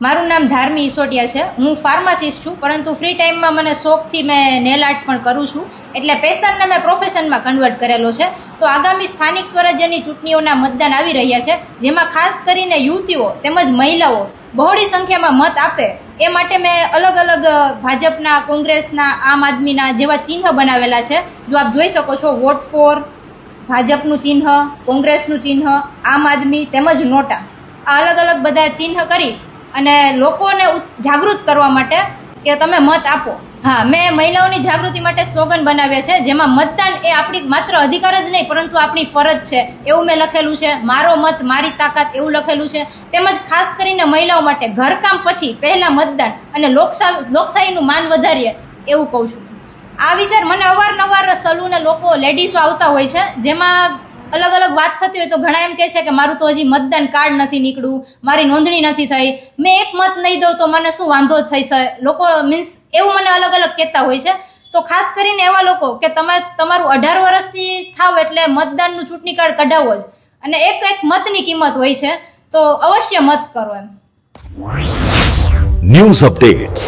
મારું નામ ધાર્મી ઈસોટિયા છે. હું ફાર્માસિસ્ટ છું, પરંતુ ફ્રી ટાઈમમાં મને શોખથી મેં નેલ આર્ટ પણ કરું છું. એટલે પેશનને મેં પ્રોફેશનમાં કન્વર્ટ કરેલો છે. તો આગામી સ્થાનિક સ્વરાજ્યની ચૂંટણીઓના મતદાન આવી રહ્યા છે, જેમાં ખાસ કરીને યુવતીઓ તેમજ મહિલાઓ બહોળી સંખ્યામાં મત આપે એ માટે મેં અલગ અલગ ભાજપના, કોંગ્રેસના, આમ આદમીના જેવા ચિહ્ન બનાવેલા છે. જો આપ જોઈ શકો છો, વોટ ફોર, ભાજપનું ચિહ્ન, કોંગ્રેસનું ચિહ્ન, આમ આદમી તેમજ નોટા, આ અલગ અલગ બધા ચિહ્ન કરી અને લોકોને જાગૃત કરવા માટે કે તમે મત આપો. હા, મેં મહિલાઓની જાગૃતિ માટે સ્લોગન બનાવ્યા છે, જેમાં મતદાન એ આપણી માત્ર અધિકાર જ નહીં પરંતુ આપણી ફરજ છે એવું મેં લખેલું છે. મારો મત મારી તાકાત એવું લખેલું છે. તેમજ ખાસ કરીને મહિલાઓ માટે ઘરકામ પછી પહેલા મતદાન અને લોકશાહીનું માન વધારીએ એવું કહું છું. આ વિચાર મને અવારનવાર સલૂને લોકો, લેડીઝો આવતા હોય છે, જેમાં અલગ અલગ વાત થતી હોય તો ઘણા એમ કહે છે કે મારું તો હજી મતદાન કાર્ડ નથી નીકળ્યું, મારી નોંધણી નથી થઈ, મેં એક મત નહીં દઉં તો મને શું વાંધો થઈ છે. લોકો એવું મને અલગ અલગ કહેતા હોય છે. તો ખાસ કરીને એવા લોકો કે તમે તમારું 18 વર્ષથી થાવ એટલે મતદાનનું ચૂંટણી કાર્ડ કઢાવો જ, અને એક મતની કિંમત હોય છે, તો અવશ્ય મત કરો એમ. News updates